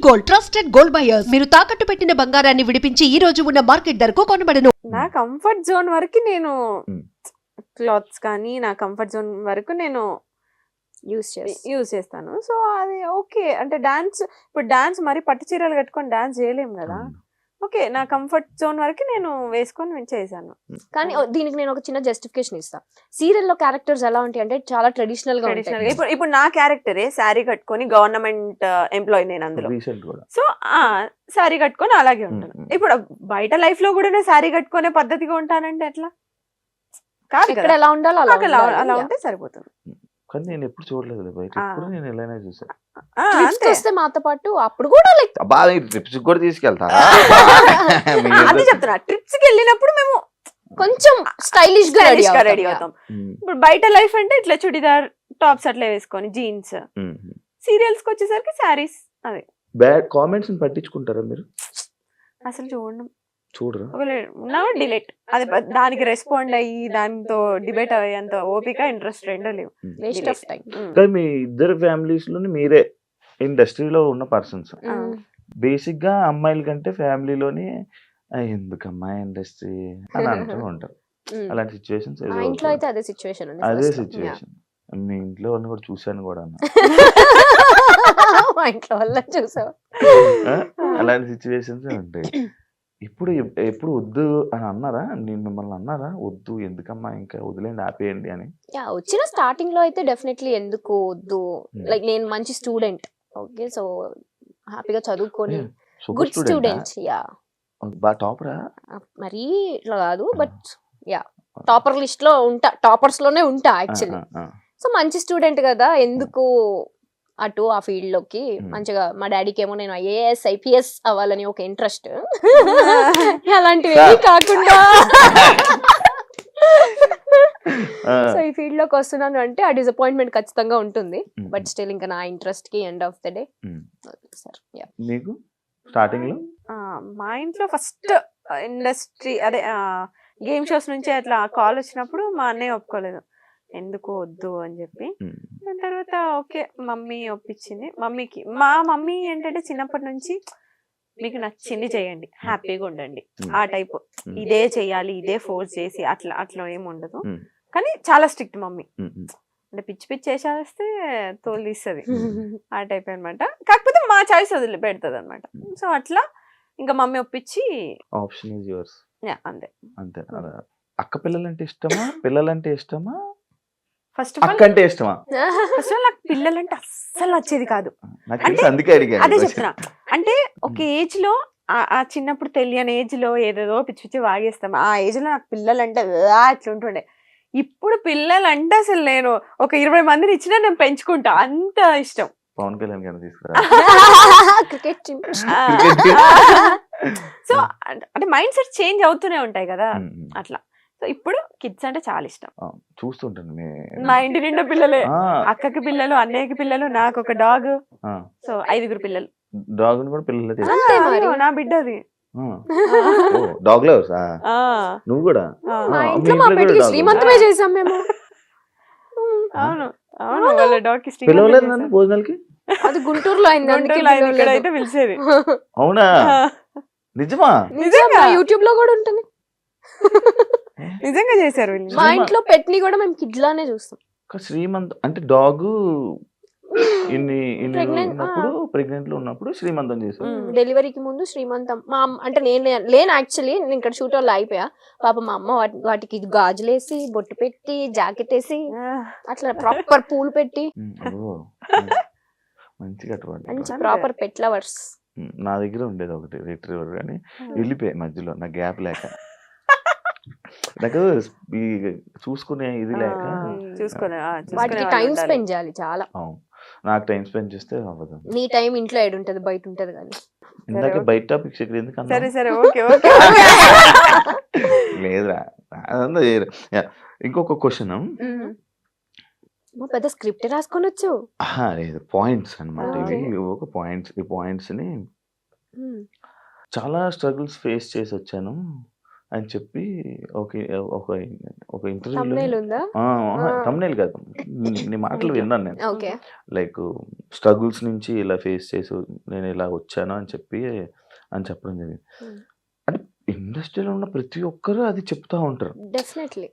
Gold, trusted gold buyers. మీరు తాకట్టు పెట్టిన బంగారాన్ని విడిపించి ఈ రోజు ఉన్న మార్కెట్ ధరకు కొనబడను. నా కంఫర్ట్ జోన్ వరకు నేను Hmm. క్లాత్స్ కానీ నా కంఫర్ట్ జోన్ వరకు నేను యూజ్ చేస్తాను. సో అది ఓకే. అంటే ఇప్పుడు డాన్స్ మరి పట్టు చీరలు కట్టుకొని డాన్స్ చేయలేము కదా. ఓకే, నా కంఫర్ట్ జోన్ వరకు నేను వేసుకొని చేశాను. కానీ దీనికి నేను ఒక చిన్న జస్టిఫికేషన్ ఇస్తా. సీరియల్లో క్యారెక్టర్స్ ఎలా ఉంటాయి అంటే చాలా ట్రెడిషనల్ గా ట్రెడిషనల్ ఉంటాయి. ఇప్పుడు నా క్యారెక్టరే శారీ కట్టుకొని గవర్నమెంట్ ఎంప్లాయీ నేను అందులో. రీసెంట్ కూడా సో శారీ కట్టుకొని అలాగే ఉంటాను. ఇప్పుడు బయట లైఫ్ లో కూడా నేను శారీ కట్టుకునే పద్ధతిగా ఉంటానంటే ఎట్లా కాదు ఇక్కడ కదా. ఎలా ఉండాలో అలా నాకు అలా ఉండాలి. ఉంటే సరిపోతుంది. కానీ నేను ఎప్పుడు చూడలేదు బయట. ఎప్పుడు నేను ఎలానే చూసాను. Trips అంతే. వస్తే మాతో పాటు అప్పుడు కూడా లైక్ బాగా ట్రిప్స్ కూడా తీసుకెళ్తారా? అదే చెప్తున్నా, ట్రిప్స్ కి వెళ్ళినప్పుడు మేము కొంచెం స్టైలిష్ గా స్టైలిష్ గా రెడీ అవుతాం. అవుతాం. ఇప్పుడు బయట లైఫ్ అంటే ఇట్లా చుడిదార్ టాప్స్ అట్లా వేసుకొని జీన్స్. సీరియల్స్ కి వచ్చేసరికి శారీస్. అదే బ్యాడ్ కామెంట్స్ పట్టించుకుంటారా మీరు? అసలు చూడండి, చూడరా? నా డిలీట్. అది దానికి రెస్పాండ్ అయ్యి దాంతో డిబేట్ అయ్యేంత ఓపిక ఇంట్రెస్ట్ రెండో లేవు. Waste of time. కానీ మీ ఇద్దరు ఫ్యామిలీస్ లోని మీరే ఇండస్ట్రీలో ఉన్న పర్సన్స్. బేసిక్ గా అమ్మాయిల కంటే ఫ్యామిలీలోని ఎందుకమ్మా ఇండస్ట్రీ అని అంటూ ఉంటారు. అలాంటి సిచ్యువేషన్స్ మా ఇంట్లో అయితే అదే సిచ్యువేషన్ ఉంది. అదే first లో. సిచ్యువేషన్ మీ ఇంట్లో వాళ్ళని కూడా చూశాను కూడా అన్న. మా ఇంట్లో వల్ల చూసావు. అలాంటి సిచ్యువేషన్స్ ఉంటాయి. ఎప్పుడు వద్దు అని అన్నారా? నేను మిమ్మల్ని అన్నారా వద్దు ఎందుకమ్మా ఇంకా వదిలేండి ఆపేయండి అని? వచ్చిన స్టార్టింగ్ లో అయితే డెఫినెట్లీ ఎందుకు వద్దు, లైక్ నేను మంచి స్టూడెంట్. ఓకే, సో హ్యాపీగా చదువుకొని గుడ్ స్టూడెంట్. యా, బాగా టాపరా? మరీ ఇట్లా కాదు, బట్ యా టాపర్ లిస్ట్ లో ఉంటా, టాపర్స్ లోనే ఉంటా యాక్చువల్లీ. సో మంచి స్టూడెంట్ కదా, ఎందుకు అటు ఆ ఫీల్డ్ లోకి. మంచిగా మా డాడీకి ఏమో నేను ఐఏఎస్ ఐపీఎస్ అవ్వాలని ఒక ఇంట్రెస్ట్. అలాంటివి కాకుండా సో ఈ ఫీల్డ్ లోకి వస్తున్నాను అంటే ఆ డిసప్పాయింట్మెంట్ ఖచ్చితంగా ఉంటుంది. బట్ స్టిల్ ఇంకా నా ఇంట్రెస్ట్ కి end of the day sir. మీకు స్టార్టింగ్ లో మా ఇంట్లో ఫస్ట్ ఇండస్ట్రీ అదే గేమ్ షోస్ నుంచి అట్లా కాల్ వచ్చినప్పుడు మా అన్నయ్య ఒప్పుకోలేదు, ఎందుకు వద్దు అని చెప్పి. దాని తర్వాత ఓకే మమ్మీ ఒప్పించింది. మా మమ్మీ ఏంటంటే చిన్నప్పటి నుంచి మీకు నచ్చింది చేయండి, హ్యాపీగా ఉండండి ఆ టైప్. ఇదే చెయ్యాలి, ఇదే ఫోర్స్ చేసి అట్లా ఏమి ఉండదు. కానీ చాలా స్ట్రిక్ట్ మమ్మీ. అంటే పిచ్చి పిచ్చి చేసేస్తే తోలు తీస్తుంది ఆ టైప్ అనమాట. కాకపోతే మా చాయిస్ వదిలి పెడుతుంది అనమాట. సో అట్లా ఇంకా మమ్మీ ఒప్పించి ఆప్షన్ ఈజ్ యువర్స్. అంతే అంతే. అక్క పిల్లలంటే ఇష్టమా పిల్లలంటే ఇష్టమా ఫస్ట్ ఆఫ్ అక్క అంటే ఇష్టమా? ఆల్ నాకు పిల్లలంటే అస్సలు నచ్చేది కాదు. నాకు తెలుసు, అందుకే అడిగాను. అదే చెప్తున్నా. అంటే ఒక ఏజ్ లో ఆ చిన్నప్పుడు తెలియని ఏజ్ లో ఏదేదో పిచ్చి పిచ్చి వాగేస్తాం. ఆ ఏజ్ లో నాకు పిల్లలంటే అట్లా ఉంటుండే. ఇప్పుడు పిల్లలంటే అసలు నేను ఒక 20 మందిని ఇచ్చినా నేను పెంచుకుంటా, అంత ఇష్టం. పవన్ కళ్యాణ్ గారిని తీసుకురా. క్రికెట్ సో అంటే మైండ్ సెట్ చేంజ్ అవుతూనే ఉంటాయి కదా అట్లా. సో ఇప్పుడు కిడ్స్ అంటే చాలా ఇష్టం. చూస్తుంటాను మా ఇంటి నిండా పిల్లలే, అక్కకి పిల్లలు, అన్నయ్యకి పిల్లలు, నాకు ఒక డాగ్. సో 5 పిల్లలు. డాగ్ కూడా పిల్లలు అంతే మరి. నా బిడ్డది. Dog lovers. నువ్వు కూడా? మా ఇంట్లో మా పెట్టి శ్రీమంతమే చేసాం మేము. అవును అవును, వాళ్ళ డాగ్ కి పిలవలేదు నన్ను భోజనాలకి? అది గుంటూరులో అయింది, అందుకే ఇక్కడైతే పిలిచేది. అవునా? నిజమా? నిజంగా యూట్యూబ్ లో కూడా ఉంటుంది. నిజంగా చేశారు వీళ్ళు. మా ఇంట్లో పెట్ ని కూడా మేము కిడ్ లానే చూస్తాం. శ్రీమంత్ అంటే డాగ్ ఇన్ని Pregnant, ఉన్నప్పుడు ప్రెగ్నెంట్ లో ఉన్నప్పుడు శ్రీమంతం చేశారు. డెలివరీకి ముందు శ్రీమంతం. మా అంటే నేను లేను యాక్చువల్లీ, నేను ఇక్కడ షూట్ వాళ్ళు అయిపోయా. పాప మా అమ్మ వాటికి గాజులేసి బొట్టు పెట్టి జాకెట్ వేసి అట్లా ప్రాపర్ పూలు పెట్టి మంచిగా మంచి ప్రాపర్ పెట్ లవర్స్. నా దగ్గర ఉండేది ఒకటి రిట్రీవర్, కానీ వెళ్ళిపోయాయి మధ్యలో నాకు గ్యాప్ లేక. నాకు చూసుకునే ఇది లేక. వాటికి టైం స్పెండ్ చేయాలి చాలా. నాకు టైం స్పెండ్ చేస్తే అవ్వదు. నీ టైం ఇంట్లో ఏడు ఉంటది, బయట ఉంటది కానీ. ఇందాక బయట టాపిక్స్ ఇక్కడ ఎందుకన్నా? సరే సరే ఓకే ఓకే. లేదురా అదంతా ఇంకొక క్వశ్చన్. పెద్ద స్క్రిప్ట్ రాసుకొని వచ్చు. లేదు, పాయింట్స్ అనమాట ఇవి. ఒక పాయింట్స్, ఈ పాయింట్స్ ని చాలా స్ట్రగుల్స్ ఫేస్ చేసి వచ్చాను. అని చెప్పి ఒక ఒక ఒక thumbnail ఇంటర్వ్యూలో ఉందా? తమ్నేల్ కాదు, నీ మాటలు విన్నాను నేను. ఓకే. లైక్ స్ట్రగుల్స్ నుంచి ఇలా ఫేస్ చేసి నేను ఇలా వచ్చాను అని చెప్పడం జరిగింది. Hmm. అంటే ఇండస్ట్రీలో ఉన్న ప్రతి ఒక్కరు అది చెప్తా ఉంటారు. డెఫినెట్లీ.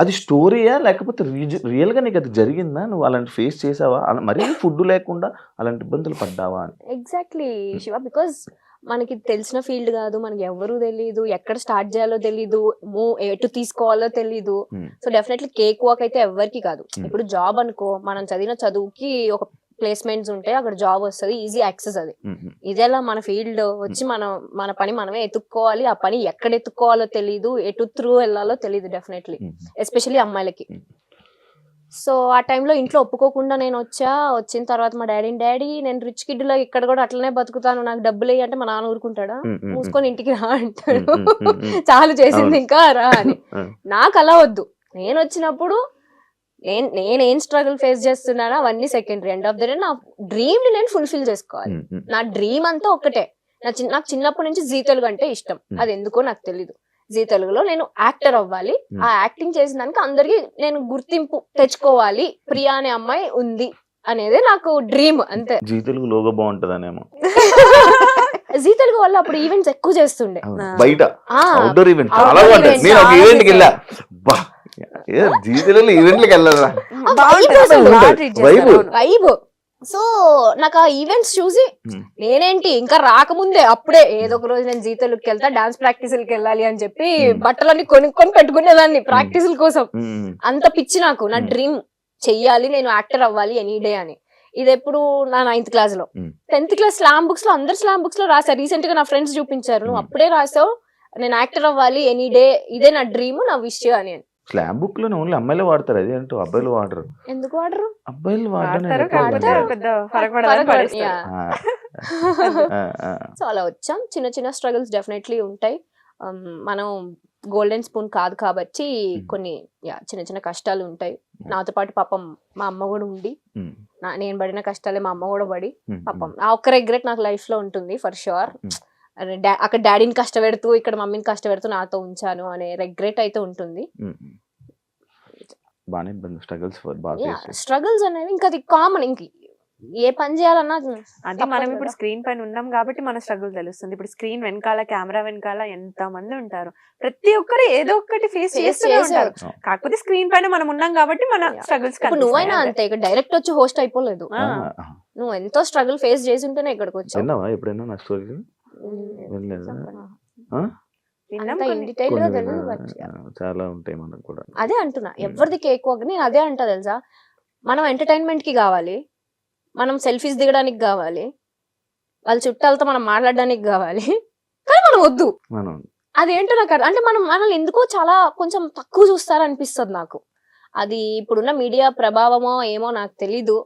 అది స్టోరీయా లేకపోతే రియల్గా నీకు అది జరిగిందా? నువ్వు అలాంటి ఫేస్ చేసావా? మరీ ఫుడ్ లేకుండా అలాంటి ఇబ్బందులు పడ్డావా అని? ఎగ్జాక్ట్లీ శివ, బికాస్ మనకి తెలిసిన ఫీల్డ్ కాదు, మనకి ఎవరు తెలీదు, ఎక్కడ స్టార్ట్ చేయాలో తెలీదు, ఎటు తీసుకోవాలో తెలీదు. Hmm. So definitely cake walk అయితే ఎవరికి కాదు. ఇప్పుడు జాబ్ అనుకో, మనం చదివిన చదువుకి ఒక ప్లేస్మెంట్స్ ఉంటాయి, అక్కడ జాబ్ వస్తుంది, ఈజీ యాక్సెస్ అది. ఇదేలా మన ఫీల్డ్ వచ్చి మన పని మనమే ఎత్తుక్కోవాలి, ఆ పని ఎక్కడ ఎత్తుక్కోవాలో తెలీదు, ఎటు త్రూ వెళ్ళాలో తెలీదు డెఫినెట్లీ, ఎస్పెషల్లీ అమ్మాయిలకి. సో ఆ టైంలో ఇంట్లో ఒప్పుకోకుండా నేను వచ్చిన తర్వాత మా డాడీ నేను రిచ్ కిడ్ లో ఇక్కడ కూడా అట్లనే బతుకుతాను, నాకు డబ్బులు వేయి అంటే మా నాన్న ఊరుకుంటాడా? మూసుకొని ఇంటికి రా అంటాడు. చాలు చేసింది ఇంకా రా అని. నాకు అలా వద్దు. నేను వచ్చినప్పుడు నేనేం స్ట్రగుల్ ఫేస్ చేస్తున్నానో అవన్నీ secondary. End of the day నా డ్రీమ్ ని నేను ఫుల్ఫిల్ చేసుకోవాలి. నా డ్రీమ్ అంతా ఒక్కటే. నాకు చిన్నప్పటి నుంచి జీ తెలుగు అంటే ఇష్టం, అది ఎందుకో నాకు తెలీదు. జీ తెలుగులో నేను యాక్టర్ అవ్వాలి, ఆ యాక్టింగ్ చేసిన దానికి అందరికి నేను గుర్తింపు తెచ్చుకోవాలి, ప్రియా అనే అమ్మాయి ఉంది అనేది నాకు డ్రీమ్, అంతే. జీ తెలుగు లోగో బాగుంటదనేమో. జీ తెలుగు వల్ల అప్పుడు ఈవెంట్స్ ఎక్కువ చేస్తుండే బయట, అవుట్డోర్ ఈవెంట్ చాలా బాగుంటాయి. నేను ఒక ఈవెంట్ కి వెళ్ళా, జీ తెలుగులో ఈవెంట్లకి వెళ్ళారా వైబ్. సో నాకు ఆ ఈవెంట్స్ చూసి నేనేంటి ఇంకా రాకముందే అప్పుడే ఏదో ఒక రోజు నేను జీ తెలుగుకి వెళ్తా, డాన్స్ ప్రాక్టీసులకి వెళ్ళాలి అని చెప్పి బట్టలన్నీ కొనుక్కొని పెట్టుకునేదాన్ని ప్రాక్టీసుల కోసం. అంత పిచ్చి నాకు, నా డ్రీమ్ చెయ్యాలి, నేను యాక్టర్ అవ్వాలి ఎనీ డే అని. ఇది ఎప్పుడు నా 9th క్లాస్ లో. 10th క్లాస్ స్లామ్ బుక్స్ లో, అందరు స్లామ్ బుక్స్ లో రాశారు. రీసెంట్ గా నా ఫ్రెండ్స్ చూపించారు, నువ్వు అప్పుడే రాసావు నేను యాక్టర్ అవ్వాలి ఎనీ డే, ఇదే నా డ్రీమ్, నా విష్ అని. స్లామ్ బుక్ లో ఓన్లీ అమ్మాయిలు వాడతారు, అది ఏంటో అబ్బాయిలు వాడరు. ఎందుకు వాడరు? అబ్బాయిలు సో అలా వచ్చాం. చిన్న చిన్న స్ట్రగుల్స్ డెఫినెట్లీ ఉంటాయి. మనం గోల్డెన్ స్పూన్ కాదు కాబట్టి కొన్ని చిన్న చిన్న కష్టాలు ఉంటాయి. నాతో పాటు పాపం మా అమ్మ కూడా ఉండి, నేను పడిన కష్టాలే మా అమ్మ కూడా పడి, పాపం ఆ ఒక్క రిగ్రెట్ నాకు లైఫ్ లో ఉంటుంది ఫర్ షూర్. అక్కడ డాడీని కష్టపెడుతూ ఇక్కడ మమ్మీని కష్టపెడుతూ నాతో ఉంచాను అనే రిగ్రెట్ అయితే ఉంటుంది. స్ట్రగుల్స్ అనేవి ఇంకా అది కామన్, ఇంక ఏ పని చేయాలన్నా అది మనం ఇప్పుడు స్క్రీన్ పైన ఉన్నాం కాబట్టి మన స్ట్రగుల్ తెలుస్తుంది. ఇప్పుడు స్క్రీన్ వెనకాల, కెమెరా వెనకాల ఎంత మంది ఉంటారు, ప్రతి ఒక్కరు ఏదో ఒకటి ఫేస్ చేస్తూనే ఉంటారు. కాకపోతే స్క్రీన్ పైన మనం ఉన్నాం కాబట్టి మన స్ట్రగుల్స్. నువ్వైనా అంతే, ఇక్కడ డైరెక్ట్ వచ్చి హోస్ట్ అయిపోలేదు. నువ్వు ఎంతో స్ట్రగుల్ ఫేస్ చేసి ఉంటేనే ఇక్కడికి వచ్చావు. ఎప్పుడైనా నా స్టోరీ చాలా ఉంటాయి మనకు కూడా. అదే అంటున్నా, ఎవరిది కేక్ వాక్. నేను అదే అంటా తెలుసా, మనం ఎంటర్టైన్మెంట్ కి కావాలి, మనం సెల్ఫీస్ దిగడానికి కావాలి, వాళ్ళ చుట్టాలతో మనం మాట్లాడడానికి కావాలి, కానీ మనం వద్దు. అదేంటో నాకు అంటే మనల్ని ఎందుకో చాలా కొంచెం తక్కువ చూస్తారనిపిస్తుంది నాకు. అది ఇప్పుడున్న మీడియా ప్రభావమో ఏమో నాకు తెలీదు.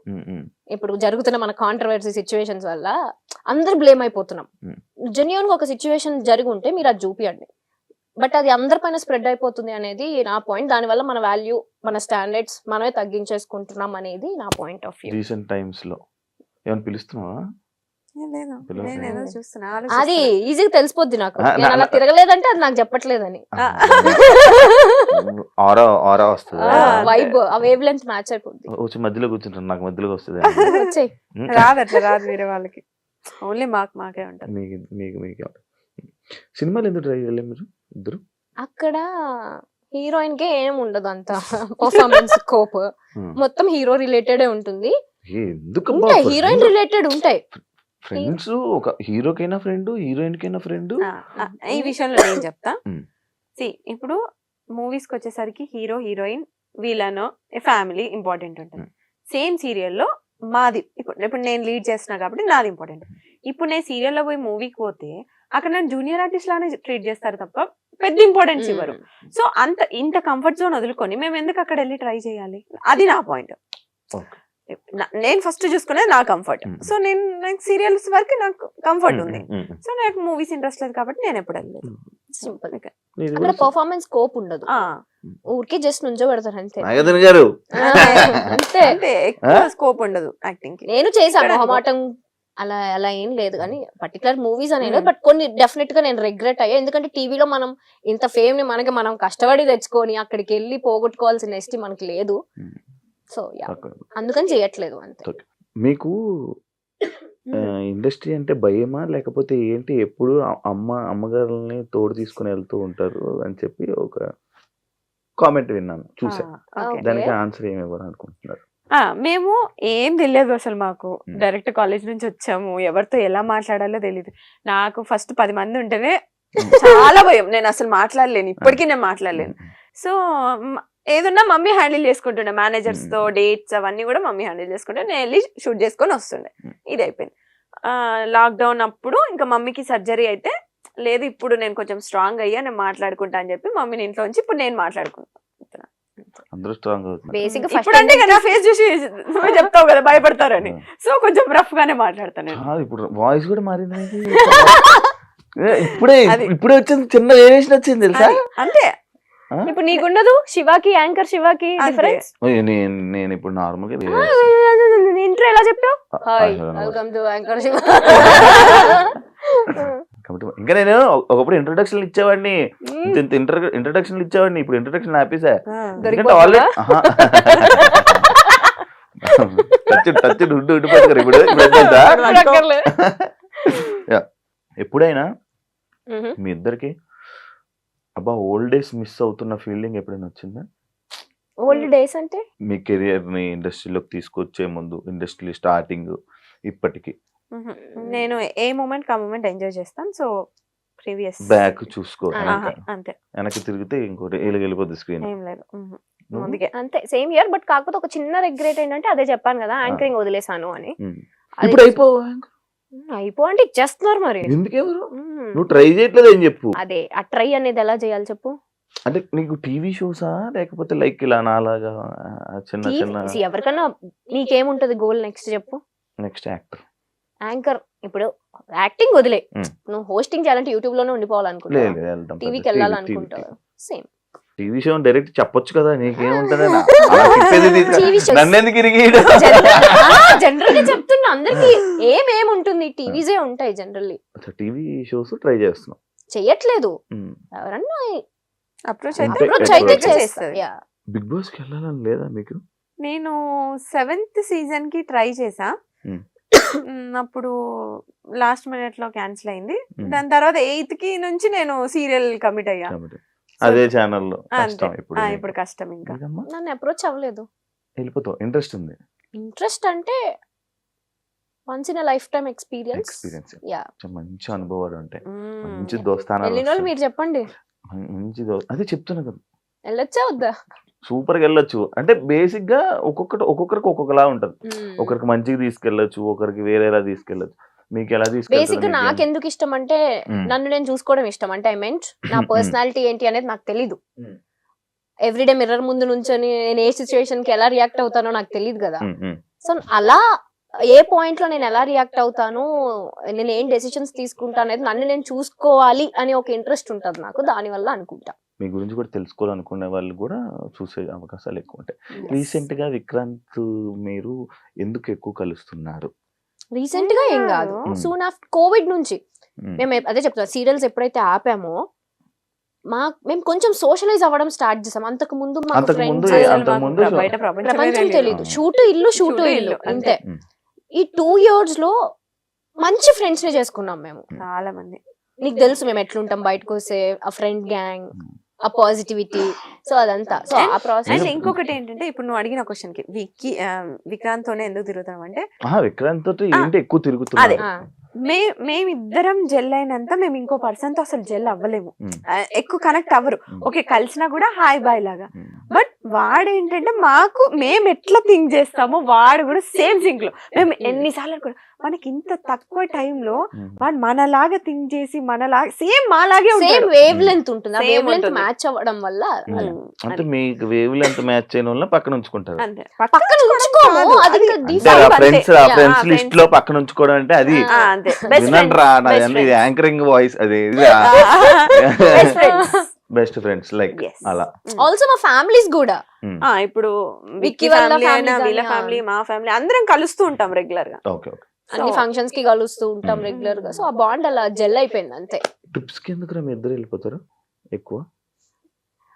ఇప్పుడు జరుగుతున్న మన కాంట్రవర్సీ సిచ్యువేషన్స్ వల్ల అందరు బ్లేమ్ అయిపోతున్నాం. జెన్యూన్ గా ఒక సిచ్యువేషన్ జరిగి ఉంటే మీరు అది చూపియండి, బట్ అది అందరిపైన స్ప్రెడ్ అయిపోతుంది అనేది నా పాయింట్. దానివల్ల మన వాల్యూ, మన స్టాండర్డ్స్ మనమే తగ్గించేసుకుంటున్నాం అనేది నా point of view. Recent times లో ఏమైనా పిలుస్తున్నావా? అది ఈజీగా తెలిసిపోద్ది నాకు. నేను అలా తిరగలేదంటే అది నాకు చెప్పట్లేదని. వైబ్, ఆ వేవ్ లెంత్ మ్యాచ్ అయిపోద్ది. మధ్యలో కూర్చుంటాను, నాకు మధ్యలో వస్తుంది. రాదు అట్లా, రాదు వేరే వాళ్ళకి, ఓన్లీ మాకే ఉంటుంది. మీకు సినిమాలు ఎందుకు ట్రై చేయలేదు మీరు ఇద్దరు? అక్కడ హీరోయిన్ కే ఏం ఉండదు అంత పర్ఫార్మెన్స్ స్కోప్, మొత్తం హీరో రిలేటెడ్ ఉంటుంది. హీరోయిన్ రిలేటెడ్ ఉంటాయి. ఫ్రెండ్స్, ఒక హీరోకైనా ఫ్రెండ్, హీరోయిన్ కైనా ఫ్రెండ్. ఈ విషయంలో నేను చెప్తా. ఇప్పుడు మూవీస్ కి వచ్చేసరికి hero, heroine, villain, family important ఉంటుంది. సేమ్ సీరియల్లో మాది ఇప్పుడు నేను లీడ్ చేస్తున్నా కాబట్టి నాది ఇంపార్టెంట్. ఇప్పుడు నేను సీరియల్లో పోయి మూవీకి పోతే అక్కడ నన్ను జూనియర్ ఆర్టిస్ట్ లానే ట్రీట్ చేస్తారు తప్ప పెద్ద ఇంపార్టెన్స్ ఇవ్వరు. సో ఇంత కంఫర్ట్ జోన్ వదులుకొని మేము ఎందుకు అక్కడ వెళ్ళి ట్రై చేయాలి? అది నా పాయింట్. నేను ఫస్ట్ చూసుకునేది నా కంఫర్ట్. సో నాకు సీరియల్స్ వరకు నాకు కంఫర్ట్ ఉంది. సో నాకు మూవీస్ ఇంట్రెస్ట్ లేదు కాబట్టి నేను ఎప్పుడు వెళ్ళలేదు. సింపుల్. అక్కడ పర్ఫార్మెన్స్ స్కోప్ ఉండదు, ఊరికి జస్ట్ నుంచో పెడతారు అంతే. అంతే, ఎక్కువ స్కోప్ ఉండదు యాక్టింగ్ కి. నేను చేశాను మొహమాటం అలా అలా ఏం లేదు కానీ పర్టికులర్ మూవీస్ అని లేదు, బట్ కొన్ని డెఫినెట్ గా నేను రిగ్రెట్ అయ్యా. ఎందుకంటే టీవీలో మనం ఇంత ఫేమ్ ని మనం కష్టపడి తెచ్చుకొని అక్కడికి వెళ్ళి పోగొట్టుకోవాల్సిన ఎస్టీ మనకి లేదు. సో అందుకని చేయట్లేదు అంతే. మీకు ఇండస్ట్రీ అంటే భయమా లేకపోతే ఏంటి? ఎప్పుడు అమ్మగారుల్ని తోడు తీసుకుని వెళ్తూ ఉంటారు అని చెప్పి ఒక కామెంట్ విన్నాను, చూసా. దానికి ఆన్సర్ ఏమి ఇవ్వాలి అనుకుంటున్నారు? మేము ఏం తెలియదు అసలు, మాకు డైరెక్ట్ కాలేజ్ నుంచి వచ్చాము, ఎవరితో ఎలా మాట్లాడాలో తెలియదు. నాకు ఫస్ట్ 10 మంది ఉంటేనే చాలా భయం, నేను అసలు మాట్లాడలేను, ఇప్పటికీ నేను మాట్లాడలేను. సో ఏదన్నా మమ్మీ హ్యాండిల్ చేసుకుంటుండే, మేనేజర్స్ తో డేట్స్ అవన్నీ కూడా మమ్మీ హ్యాండిల్ చేసుకుంటే నేను వెళ్ళి షూట్ చేసుకొని వస్తుండే. ఇది అయిపోయింది. లాక్డౌన్ అప్పుడు ఇంకా మమ్మీకి సర్జరీ అయితే, లేదు ఇప్పుడు నేను కొంచెం స్ట్రాంగ్ అయ్యా, నేను మాట్లాడుకుంటా అని చెప్పి మమ్మీని ఇంట్లో ఉంచి ఇప్పుడు నేను మాట్లాడుకుంటున్నాను. ఇప్పుడు అంటే నా ఫేస్ చూసి నువ్వే చెప్తావు కదా భయపడతారని, సో కొంచెం రఫ్ గానే మాట్లాడతాను. ఇప్పుడు వాయిస్ కూడా మారింది, ఇప్పుడే వచ్చింది, చిన్న వేరియేషన్ వచ్చింది తెలుసా? అంతే. ఇప్పుడు నీకుండదు, శివాకి యాంకర్ శివాకి డిఫరెన్స్. నేను ఇప్పుడు నార్మల్ గా ఇంట్రో ఎలా చెప్పావు? Hi welcome to anchor Shiva. ఇంకా నేను ఒకప్పుడు ఇంట్రొడక్షన్ ఇచ్చేవాడిని, ఇంట్రొడక్షన్ ఇచ్చేవాడిని, ఇప్పుడు ఇంట్రొడక్షన్ ఆపేసా. ఆల్రెడీ ఉండిపోతారు ఇప్పుడు. ఎప్పుడైనా మీ ఇద్దరికి అబ్బా ఓల్డ్ డేస్ మిస్ అవుతున్న ఫీలింగ్ ఎప్పుడైనా వచ్చిందా? ఓల్డ్ డేస్ అంటే మీ కెరియర్ ని ఇండస్ట్రీలోకి తీసుకొచ్చే ముందు, ఇండస్ట్రీ స్టార్టింగ్ ఇప్పటికి? నేను ఏ మూమెంట్ ఆ మూమెంట్ ఎంజాయ్ చేస్తాను. సో ప్రీవియస్ బ్యాక్ చూసుకో, అంతే. వెనక్కి తిరిగితే ఇంకోటి వెళ్ళిపోద్ది స్క్రీన్. ఏం లేదు, అందుకే అంతే. సేమ్ ఇయర్, బట్ కాకపోతే ఒక చిన్న రిగ్రెట్ ఏంటంటే అదే చెప్పాను కదా, యాంకరింగ్ వదిలేసాను అని. ఇప్పుడు అయిపో అంటే ఇచ్చేస్తున్నారు మరి. ఎందుకెవరు? నువ్వు ట్రై చేయట్లేదు అని చెప్పు. అదే ఆ ట్రై అనేది ఎలా చేయాలి చెప్పు. అంటే నీకు టీవీ షోసా లేకపోతే లైక్ ఇలా నాలాగా చిన్న చిన్న? ఎవరికన్నా నీకేముంటది గోల్ నెక్స్ట్ చెప్పు? Next actor, anchor. ఇప్పుడు యాక్టింగ్ వదిలే, నువ్వు హోస్టింగ్ చేయాలంటే యూట్యూబ్ లోనే ఉండిపోవాలనుకుంటావు, టీవీకి వెళ్ళాలనుకుంటావు. సేమ్ టీవీ షో డైరెక్ట్ చెప్పొచ్చు కదా, నీకేముంటది? నన్నెందుకు జనరల్ గా చెప్తున్నా, అందరికి ఏమేముంటుంది, టీవీసే ఉంటాయి జనరల్లీ. టీవీ షోస్ ట్రై చేస్తున్నావు? చెయ్యట్లేదు, ఎవరన్నా అప్రోచ్ అయితే చేస్తారు. బిగ్ బాస్ కి వెళ్ళాలని లేదా మీకు? నేను 7th సీజన్ కి ట్రై చేసా, అప్పుడు లాస్ట్ మినిట్ లో క్యాన్సిల్ అయింది. దాని తర్వాత 8th కి నుంచి నేను సీరియల్ కమిట్ అయ్యా. అదే ఛానల్లో ఇప్పుడు కష్టం. ఇంకా నన్ను అప్రోచ్ అవ్వలేదు. వెళ్ళిపోతావు? ఇంట్రెస్ట్ ఉంది? ఇంట్రెస్ట్ అంటే once in life time experience. మంచి అనుభవాలు ఉంటాయి, మంచి దోస్తానాలు. మీరు చెప్పండి. మంచి అదే చెప్తున్నా కదా, వెళ్ళొచ్చా వద్దా? సూపర్ గా వెళ్ళొచ్చు. అంటే బేసిక్ గా ఒక్కొక్కరికి ఒక్కొక్కలా ఉంటది. ఒకరికి మంచిగా తీసుకెళ్లొచ్చు, ఒకరికి వేరేలా తీసుకెళ్లొచ్చు. మీకు ఎలా బేసిక్ గా నాకు ఎందుకు ఇష్టం అంటే నన్ను నేను చూసుకోవడం ఇష్టం. అంటే ఐ మీన్ నా పర్సనాలిటీ ఏంటి అనేది నాకు తెలీదు. ఎవ్రీడే మిర్రర్ ముందు నుంచొని నేను ఏ సిచ్యువేషన్ కి ఎలా రియాక్ట్ అవుతానో నాకు తెలియదు కదా. సో అలా ఏ పాయింట్ లో నేను ఎలా రియాక్ట్ అవుతాను, నేను ఏం డెసిషన్స్ తీసుకుంటా అనేది నన్ను నేను చూసుకోవాలి అని ఒక ఇంట్రెస్ట్ ఉంటుంది నాకు. దాని వల్ల అనుకుంటా మీ గురించి కూడా తెలుసుకోవాలనుకునే వాళ్ళు కూడా చూసే అవకాశాలు ఎక్కువ ఉంటాయి. రీసెంట్ గా విక్రాంత్ మీరు ఎందుకు ఎక్కువ కలుస్తున్నారు? రీసెంట్ గా ఏం కాదు, సూన్ ఆఫ్టర్ కోవిడ్ నుంచి మేము అదే చెప్తాం, సీరియల్స్ ఎప్పుడైతే ఆపామో మేము కొంచెం సోషలైజ్ అవ్వడం స్టార్ట్ చేసాం. అంతకు ముందు ప్రపంచం తెలీదు, షూటు ఇల్లు అంతే. ఈ 2 years లో మంచి ఫ్రెండ్స్ ని చేసుకున్నాం మేము, చాలా మంది. నీకు తెలుసు మేము ఎట్లుంటాం బయటకు వస్తే, ఆ ఫ్రెండ్ గ్యాంగ్, ఆ పాజిటివిటీ, సో అదంతా. సో ఆ ప్రాసెస్. ఇంకొకటి ఏంటంటే ఇప్పుడు నువ్వు అడిగిన క్వశ్చన్ కి విక్రాంత్ తోనే ఎందుకు తిరుగుతాం అంటే, విక్రాంత్ తోటి ఏంటి ఎక్కువ తిరుగుతుంది. మేమిద్దరం జెల్ అయినంత మేము ఇంకో పర్సన్ తో అసలు జెల్ అవ్వలేము, ఎక్కువ కనెక్ట్ అవ్వరు. ఓకే కలిసినా కూడా హాయ్ బాయ్ లాగా. బట్ వాడు ఏంటంటే మాకు మేము ఎట్లా థింక్ చేస్తామో వాడు కూడా సేమ్ థింక్ లో. మేము ఎన్నిసార్లు అనుకున్నాం మనకి ఇంత తక్కువ టైంలో వాడు మనలాగా థింక్ చేసి మనలాగా సేమ్ మాలాగే వేవ్ లెంత్ ఉంటుంది. ఆ వేవ్ లెంత్ మ్యాచ్ అవ్వడం వల్ల అంటే మీకు వేవ్ లెంత్ మ్యాచ్ అయిన వల్ల పక్కన ఉంచుకుంటారు. పక్కన ఉంచుకోము, అది ఫ్రెండ్స్ లిస్ట్ లో పక్కన ఉంచుకోవడం అంటే అది యాంకరింగ్ వాయిస్, అది బెస్ట్ ఫ్రెండ్స్ లైక్ అలా. ఆల్సో మా ఫ్యామిలీస్ కూడా, ఇప్పుడు విక్కీ ఫ్యామిలీ అయినా వీళ్ళ ఫ్యామిలీ మా ఫ్యామిలీ అందరం కలుస్తూ ఉంటాం రెగ్యులర్ గా. అన్ని ఫంక్షన్స్ కి కలుస్తూ ఉంటాం Mm. రెగ్యులర్ గా. సో ఆ బాండ్ అలా జెల్ అయిపోయింది అంతే. ట్రిప్స్ కి ఎందుకు మీ ఇద్దరు వెళ్ళిపోతారు ఎక్కువ?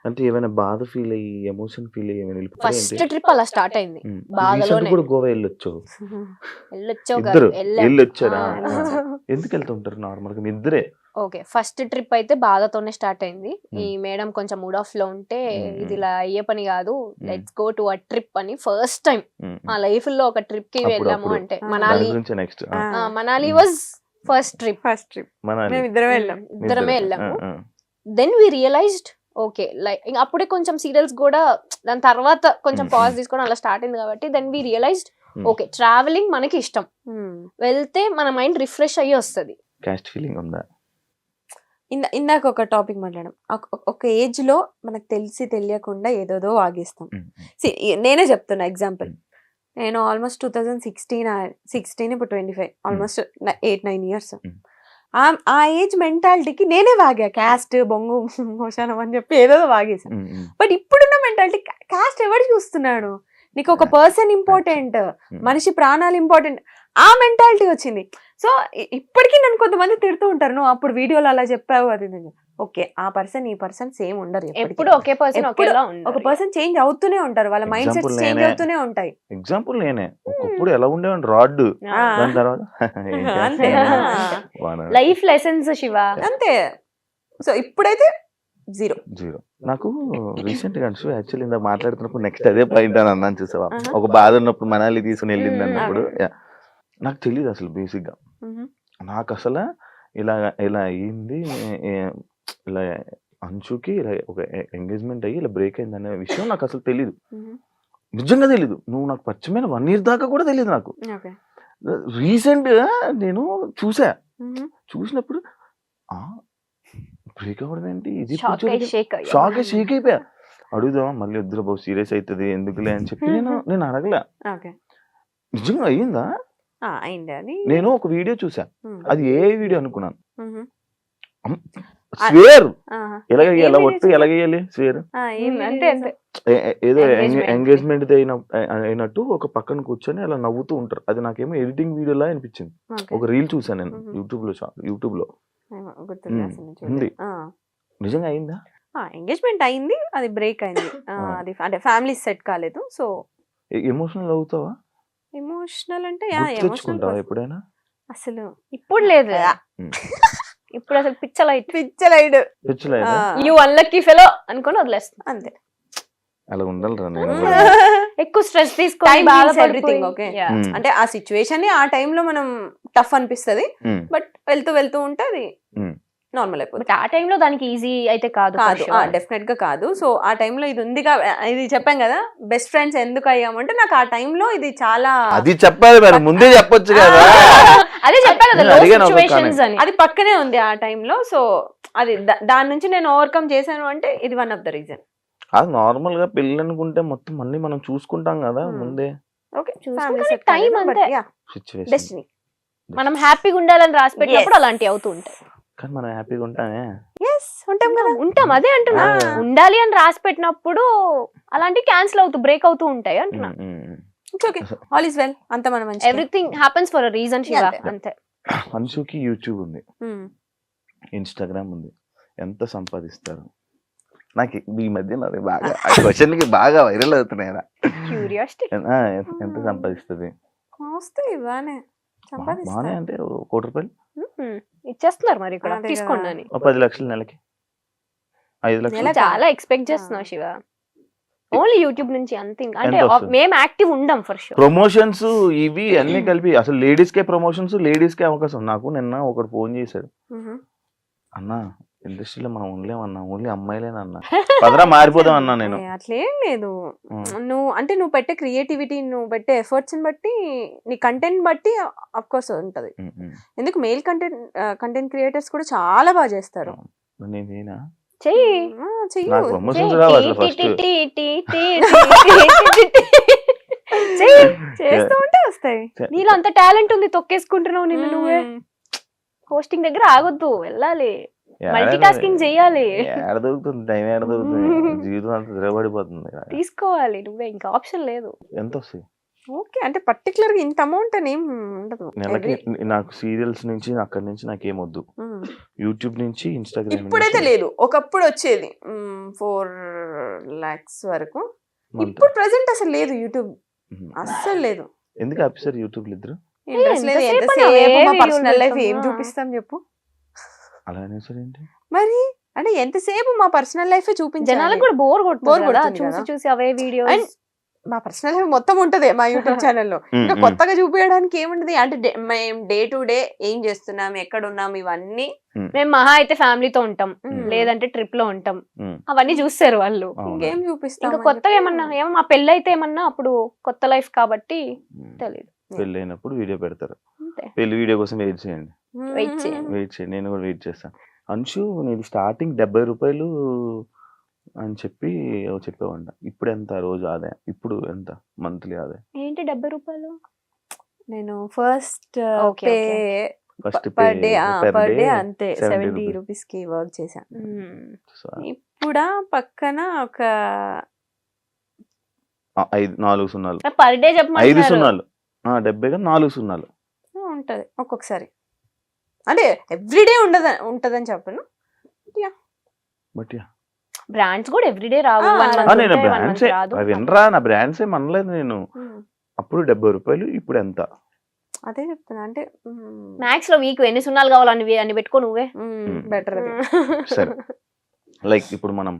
అంటే ఏమైనా బాధ ఫీల్ అయ్యి ఎమోషన్ ఫీల్ అయ్యి ఏమైనా వెళ్ళిపోతారు ఫస్ట్ ఏంటి? ట్రిప్ అలా స్టార్ట్ అయింది. బాధలోనే. రీసెంట్ కూడా గోవా వెళ్ళొచ్చు వెళ్ళొచ్చావు ఇద్దరు కదా, వెళ్ళాం. వెళ్ళొచ్చారా? ఆ. ఎందుకు వెళ్తుంటారు నార్మల్ గా మీ ఇద్దరే? ఓకే, ఫస్ట్ ట్రిప్ అయితే బాధతోనే స్టార్ట్ అయింది. ఈ మేడం కొంచెం మూడ్ ఆఫ్ లో ఉంటే ఇది ఇలా అయ్యే పని కాదు, let's go to a trip అని ఫస్ట్ టైం మా లైఫ్ లో ఒక ట్రిప్ కి వెళ్ళాము. అంటే Manali. Next Manali was first trip. మేము ఇద్దరమే వెళ్ళాం. ఇద్దరమే వెళ్ళాము. Then we realized okay, like అప్పుడే కొంచెం సీరియల్స్ కూడా దాని తర్వాత కొంచెం పాజ్ తీసుకోవడం అలా స్టార్ట్ అయింది కాబట్టి then we realized okay, traveling మనకి ఇష్టం, వెళ్తే మన మైండ్ రిఫ్రెష్ అయ్యి వస్తుంది. కాస్ట్ ఫీలింగ్ ఉందా? ఇందాక ఒక టాపిక్ మాట్లాడడం, ఒక ఏజ్ లో మనకు తెలిసి తెలియకుండా ఏదోదో వాగిస్తాం. నేనే చెప్తున్నా ఎగ్జాంపుల్, నేను ఆల్మోస్ట్ 2016 ఇప్పుడు 25, ఆల్మోస్ట్ 8-9 ఇయర్స్. ఆ ఏజ్ మెంటాలిటీకి నేనే వాగా, క్యాస్ట్ బొంగు మోషానం అని చెప్పి ఏదో వాగేసాను. బట్ ఇప్పుడున్న మెంటాలిటీ క్యాస్ట్ ఎవరు చూస్తున్నాడు, నీకు ఒక పర్సన్ ఇంపార్టెంట్, మనిషి ప్రాణాలు ఇంపార్టెంట్, ఆ మెంటాలిటీ వచ్చింది. సో ఇప్పటికీ నన్ను కొంతమంది తిడుతూ ఉంటారు, నువ్వు అప్పుడు వీడియోలో అలా చెప్పావు అది. ఓకే, ఆ పర్సన్ ఈ పర్సన్ సేమ్ ఉండరు, ఎప్పుడు ఒకే పర్సన్ ఒక పర్సన్ చేంజ్ అవుతూనే ఉంటారు, వాళ్ళ మైండ్ సెట్స్ చేంజ్ అవుతూనే ఉంటాయి. ఎగ్జాంపుల్ నేనే ఒకప్పుడు ఎలా ఉండేవాడిని, రాడ్, దాని తర్వాత లైఫ్ లెసన్స్ శివ అంతే. సో ఇప్పుడైతే జీరో. నాకు రీసెంట్ గా యాక్చువల్లీ ఇందాక మాట్లాడుతున్నప్పుడు నెక్స్ట్ అదే పాయింట్ అని అన్నాను, చూసావా? ఒక బాధ ఉన్నప్పుడు మనాలి తీసుకుని వెళ్ళింది అన్నప్పుడు నాకు తెలియదు అసలు బేసిక్ గా, నాకు అసలు ఇలా ఇలా అయ్యింది, ఇలా అంచుకి ఇలా ఒక ఎంగేజ్మెంట్ అయ్యి ఇలా బ్రేక్ అయింది అనే విషయం నాకు అసలు తెలీదు, నిజంగా తెలీదు. నువ్వు నాకు పరిచయమైన 1 year దాకా కూడా తెలియదు నాకు. రీసెంట్ గా నేను చూసినప్పుడు బ్రేక్ అవ్వడం ఏంటి, ఇది షాక్ అయిపోయా. అడుగుదామా మళ్ళీ వద్దురా బాబు, సీరియస్ అవుతుంది ఎందుకులే అని చెప్పి నేను అడగలే. నిజంగా అయ్యిందా? నేను ఒక వీడియో చూసా, అది ఏ వీడియో అనుకున్నాను, స్వేర్ ఎలాగేయాలి, ఒట్టు ఎలాగేయాలి స్వేర్ అంతే అంతే, ఏదో ఎంగేజ్మెంట్ అయినట్టు ఒక పక్కన కూర్చొని అలా నవ్వుతూ ఉంటారు. అది నాకేమో ఎడిటింగ్ వీడియోలా అనిపించింది. ఒక రీల్ చూసాను నేను యూట్యూబ్ లో ఉంది. నిజంగా అయిందా? ఎంగేజ్మెంట్ అయింది, అది బ్రేక్ అయింది. అది అంటే ఫ్యామిలీ సెట్ కాలేదు. సో ఎమోషనల్ అవుతావా? ఎమోషనల్ అంటే తెచ్చుకుంటావా ఎప్పుడైనా? అసలు ఇప్పుడు లేదు, ఇప్పుడు అసలు పిచ్చలైడ్ యు అన్లక్కీ ఫెలో అనుకొని వదిలేస్తాను అంతే. అలా ఉండాలిరా. ఎక్కువ స్ట్రెస్ తీసుకొని ఎవ్రీథింగ్ ఓకే, అంటే ఆ సిచ్యువేషన్ ఆ టైంలో మనం టఫ్ అనిపిస్తది, బట్ వెళ్తూ ఉంటే అది నార్మల్ అయిపోతుంది. ఆ టైంలో దానికి ఈజీ అయితే కాదు, డెఫినెట్ గా కాదు. సో ఆ టైంలో ఇది ఉంది, ఇది చెప్పాం కదా బెస్ట్ ఫ్రెండ్స్ ఎందుకు అయ్యామంటే నాకు ఆ టైంలో ఇది చాలా, అది చెప్పాలి మరి ముందే చెప్పొచ్చు కదా. అదే చెప్పాను, అది పక్కనే ఉంది ఆ టైంలో. సో అది దాని నుంచి నేను ఓవర్కమ్ చేశాను అంటే ఇది వన్ ఆఫ్ ద రీజన్. అది నార్మల్ గా పెళ్ళి అనుకుంటే మొత్తం అన్ని మనం చూసుకుంటాం కదా ముందే. టైం అంతే, డెస్టినీ. మనం హ్యాపీగా ఉండాలని రాసి పెట్టినప్పుడు అలాంటివి అవుతూ ఉంటాయి. కానీ మనం హ్యాపీగా ఉంటామే, ఉంటాం. అదే అంటున్నా, ఉండాలి అని రాసి పెట్టినప్పుడు అలాంటివి క్యాన్సిల్ అవుతూ బ్రేక్ అవుతూ ఉంటాయి అంటున్నా. ఆల్ ఇస్ వెల్, అంత మనం everything happens for a reason Shiva, అంతే. అన్షుకి యూట్యూబ్ ఉంది, ఇన్స్టాగ్రామ్ ఉంది, ఎంత సంపాదిస్తారు? నాకు ఈ మధ్య బాగా క్వశ్చన్ కి బాగా వైరల్ అవుతున్నాయి. క్యూరియాసిటీ, ఎంత సంపాదిస్తుంది? బానే అంటే 1 కోటి రూపాయలు ఇచ్చేస్తున్నారు మరి ఇక్కడ, తీసుకోండి అని. 10 లక్షలు నెలకి, 5 లక్షలు చాలా ఎక్స్పెక్ట్ చేస్తున్నావు శివ. ఓన్లీ యూట్యూబ్ నుంచి అంతే, అంటే మేము యాక్టివ్ ఉండం ఫర్ షూర్. ప్రమోషన్స్ ఇవి అన్ని కలిపి అసలు లేడీస్ కే ప్రమోషన్స్, లేడీస్ కే అవకాశం. నాకు నిన్న ఒకడు ఫోన్ చేశాడు, అన్నా ఇండస్ట్రీలో మనం ఉండలేమన్నా, ఓన్లీ అమ్మాయిలేనన్నా, పదరా మారిపోదాం అన్నా. నేను అట్లేం లేదు, నువ్వు పెట్టే క్రియేటివిటీ, నువ్వు పెట్టే ఎఫర్ట్స్ బట్టి, నీ కంటెంట్ బట్టి అఫ్ కోర్స్ ఉంటది. ఎందుకు మేల్ కంటెంట్ క్రియేటర్స్ కూడా చాలా బాగా చేస్తారు. నేనేనా చేస్తూ ఉంటే వస్తాయి. నీలో అంత టాలెంట్ ఉంది, తొక్కేసుకుంటున్నావు నిన్ను నువ్వే. హోస్టింగ్ దగ్గర ఆగొద్దు, వెళ్ళాలి, మల్టీ టాస్కింగ్ చేయాలి. దొరుకుతుంది టైం, దొరుకుతుంది, జీవితం అంతా ద్రవడిపోతుంది. తీసుకోవాలి నువ్వే, ఇంకా ఆప్షన్ లేదు. ఎంత వస్తాయి? ఓకే, అంటే పర్టికులర్ గా ఇంత అమౌంట్ అని ఏం ఉండదు. నెలకి నాకు సీరియల్స్ నుంచి అక్కడి నుంచి నాకేం వద్దు, యూట్యూబ్ నుంచి ఇన్స్టాగ్రామ్ ఇప్పుడైతే లేదు, ఒకప్పుడు వచ్చేది 4 lakhs వరకు. ఇప్పుడు ప్రెసెంట్ అసలు లేదు యూట్యూబ్, అస్సలు లేదు. ఎందుకు ఆఫీసర్ యూట్యూబ్ ఇద్దరు ఇంట్రెస్ట్ లేదు. ఎంతసేపు ఎంతసేపు అలా మా ఏ పర్సనల్ videos లైఫ్ ఏం పెడతాం? చూపిస్తాం చెప్పు. అలా అనేసారు ఏంటి? మరి అంటే ఎంతసేపు మా పర్సనల్ లైఫ్ చూపించాలి. జనాలకు కూడా బోర్ Bore కొడుతుంది కదా కొడుతుంది చూసి కదా. చూసి అవే వీడియోస్. And మా పర్సనల్ లైఫ్ మొత్తం ఉంటది మా యూట్యూబ్ ఛానల్లో. ఇంకా కొత్తగా చూపించడానికి ఏముంటది అంటే మేము డే టు డే ఏం చేస్తున్నాం, ఎక్కడ ఉన్నాం, ఇవన్నీ. మేము మహా అయితే ఫ్యామిలీతో ఉంటాం, Hmm. లేదంటే ట్రిప్ లో ఉంటాం, Hmm. అవన్నీ చూస్తారు వాళ్ళు. ఇంకేం చూపిస్తాం. ఇంకా కొత్తగా ఏమన్నా మా పెళ్ళి అయితే ఏమన్నా అప్పుడు కొత్త లైఫ్ కాబట్టి తెలియదు. పెళ్ళి అయినప్పుడు వీడియో పెడతారు, అంతే. పెళ్లి వీడియో కోసం వెయిట్ చేయండి, వెయిట్ చేయండి. వెయిట్ చేయండి, నేను కూడా వెయిట్ చేస్తాను. అంశు నేను స్టార్టింగ్ 70 రూపాయలు అని చెప్పి చెప్పేవాడి, ఇప్పుడు ఎంత రోజు ఆదాయం, ఇప్పుడు ఎంత మంత్లీ ఆదాయం? ఏంటి 70 రూపాయలు? నేను first Okay, pay okay. First per day అంతే 70 రూపీస్ కి వర్క్ చేశాను. ఇప్పుడు పక్కన ఒక 4 సున్నాలు, పర్ డే 5 చెప్పమంటున్నారు. సున్నాలు, 70 గా 4 సున్నాలు ఉంటది ఒక్కొక్కసారి. అంటే ఎవ్రీడే ఉంటదని చెప్పను. బట్ బ్రాండ్స్ కూడా ఎవ్రీడే రావు. ఆ, 1 month నేను ఉంటాయి, 1 బ్రాండ్సే month రాదు. వినరా, నా బ్రాండ్స్ ఏం అనలేదు నేను. అప్పుడు 70 రూపాయలు, ఇప్పుడు ఎంత? అదే చెప్తున్నా, అంటే మ్యాథ్స్ లో వీక్ ఎన్ని సున్నాలు కావాలి అని పెట్టుకో నువ్వే. బెటర్ అది. సరే, లైక్ ఇప్పుడు మనం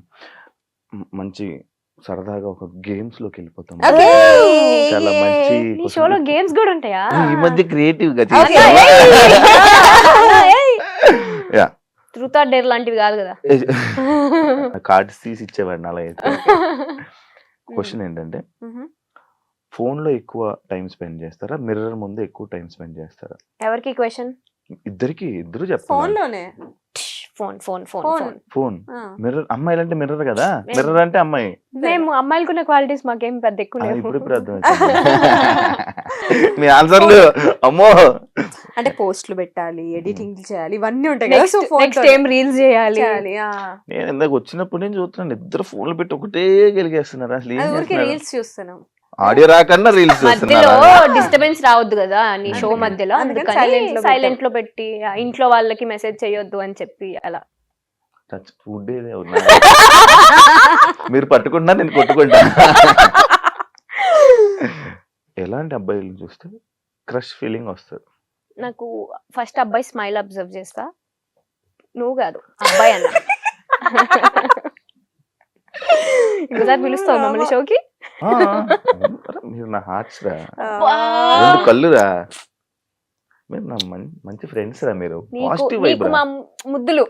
మంచి సరదాగా ఒక గేమ్స్ లోకి వెళ్ళిపోతాం. Okay. చాలా మంచి నీ షోలో గేమ్స్ కూడా ఉంటాయా? ఈ మధ్య క్రియేటివ్ గా Okay. Yeah, truth or dare లాంటివి కాదు కదా. కార్డ్స్ తీసి ఇచ్చేవాడిని అలా అయితే. క్వశ్చన్ ఏంటంటే, ఫోన్ లో ఎక్కువ టైం స్పెండ్ చేస్తారా, మిర్రర్ ముందు ఎక్కువ టైం స్పెండ్ చేస్తారా? ఎవరికి క్వశ్చన్? ఇద్దరు ఫోన్ చెప్తాను. లోనే. Phone phone phone Phone. Phone. Phone, mirror, అమ్మాయిలు అంటే మిర్రర్ కదా, మిర్రర్ అంటే అమ్మాయి. మేము అమ్మాయిలకున్న క్వాలిటీస్ మాకేం పెద్ద ఎక్కువ లేవు. ఇప్పుడు అర్థం మీ ఆన్సర్లు అమ్మో. అంటే పోస్టులు పెట్టాలి, ఎడిటింగ్ చేయాలి, ఇవన్నీ ఉంటాయి కదా. సో ఫోన్ నెక్స్ట్ ఏం రీల్స్ చేయాలి. నేను ఇందాక వచ్చినప్పుడు నేను చూస్తున్నాను, ఇద్దరు ఫోన్లు పెట్టి ఒకటే గెలిగేస్తున్నారు. అసలు ఏం ఊరికి చేస్తున్నారు? రీల్స్ చూస్తున్నాం. ఆడియో రాకుండా రీల్స్ మధ్యలో చూస్తున్నారు. డిస్టర్బెన్స్ రావద్దు కదా నీ షో మధ్యలో, అందుకని అందుకని silent లో సైలెంట్ లో పెట్టి ఇంట్లో వాళ్ళకి మెసేజ్ చేయొద్దు అని చెప్పి అలా. ఫుడ్ ఏదే ఉన్నా మీరు పట్టుకుంటా, నేను కొట్టుకుంటా. ఎలాంటి అబ్బాయిలు చూస్తే క్రష్ ఫీలింగ్ వస్తుంది? నాకు ఫస్ట్ అబ్బాయి స్మైల్ అబ్జర్వ్ చేస్తా. నువ్వు కాదు, అబ్బాయి అన్న. ఇంకోసారి పిలుస్తావు మమ్మల్ని షోకి? మీరు నా హార్ట్స్ రా, 2 కళ్ళురా, మీరు నా మంచి ఫ్రెండ్స్ రా, మీరు పాజిటివ్ వైబ్ నీకు రా. మా ముద్దులు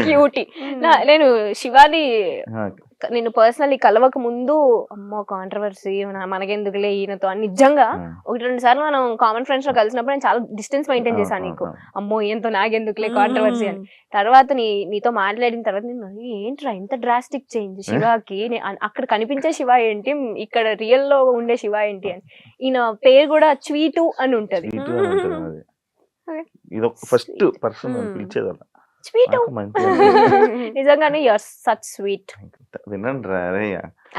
క్యూటీ. నేను శివాని నేను పర్సనల్లీ కలవక ముందు అమ్మో కాంట్రవర్సీ మనకెందుకులే ఈయనతో అని నిజంగా 1-2 సార్లు మనం కామన్ ఫ్రెండ్స్ లో కలిసినప్పుడు నేను చాలా డిస్టెన్స్ మెయింటైన్ చేశాను. నీకు అమ్మో ఈయనతో నాకెందుకులే కాంట్రవర్సీ అని. తర్వాత నీతో మాట్లాడిన తర్వాత నేను ఏంట్రా ఇంత డ్రాస్టిక్ చేంజ్ శివాకి, అక్కడ కనిపించే శివ ఏంటి, ఇక్కడ రియల్ లో ఉండే శివ ఏంటి అని. ఈయన పేరు కూడా స్వీటు అని ఉంటది. ఇది ఫస్ట్ పర్సన్ పిలిచేది అలా స్వీట్. నిజంగానే యు ఆర్ సచ్ స్వీట్. వినండి రా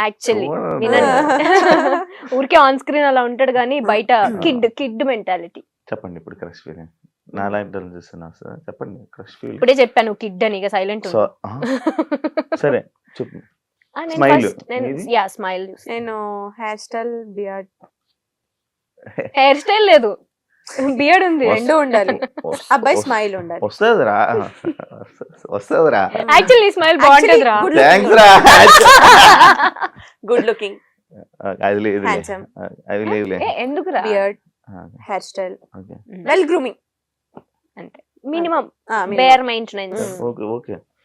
యాక్చువల్లీ వినండి. ఊరికే ఆన్ స్క్రీన్ అలా ఉంటాడు కానీ బయట కిడ్ మెంటాలిటీ. చెప్పండి ఇప్పుడు క్రష్ ఫీలింగ్. నా లైఫ్ చూస్తున్నా సార్, చెప్పండి క్రష్ ఫీలింగ్. ఇప్పుడే చెప్పాను కిడ్ అని, ఇక సైలెంట్. సరే చెప్పు. స్మైల్. Yeah smile. నేను hair style, beard. Hair style లేదు, బియర్డ్ ఉంది, రెండు ఉండాలి. అబ్బాయి స్మైల్ ఉండాలి. వస్తుందిరా, వస్తుందిరా. యాక్చువల్లీ స్మైల్ బాగుంటది రా. థ్యాంక్స్ రా. గుడ్ లుకింగ్, అది లేదు, హ్యాండ్సమ్. అది లేదులే. ఎందుకు రా? Beard, hair style, well grooming, అంతే minimum bare maintenance. Okay okay.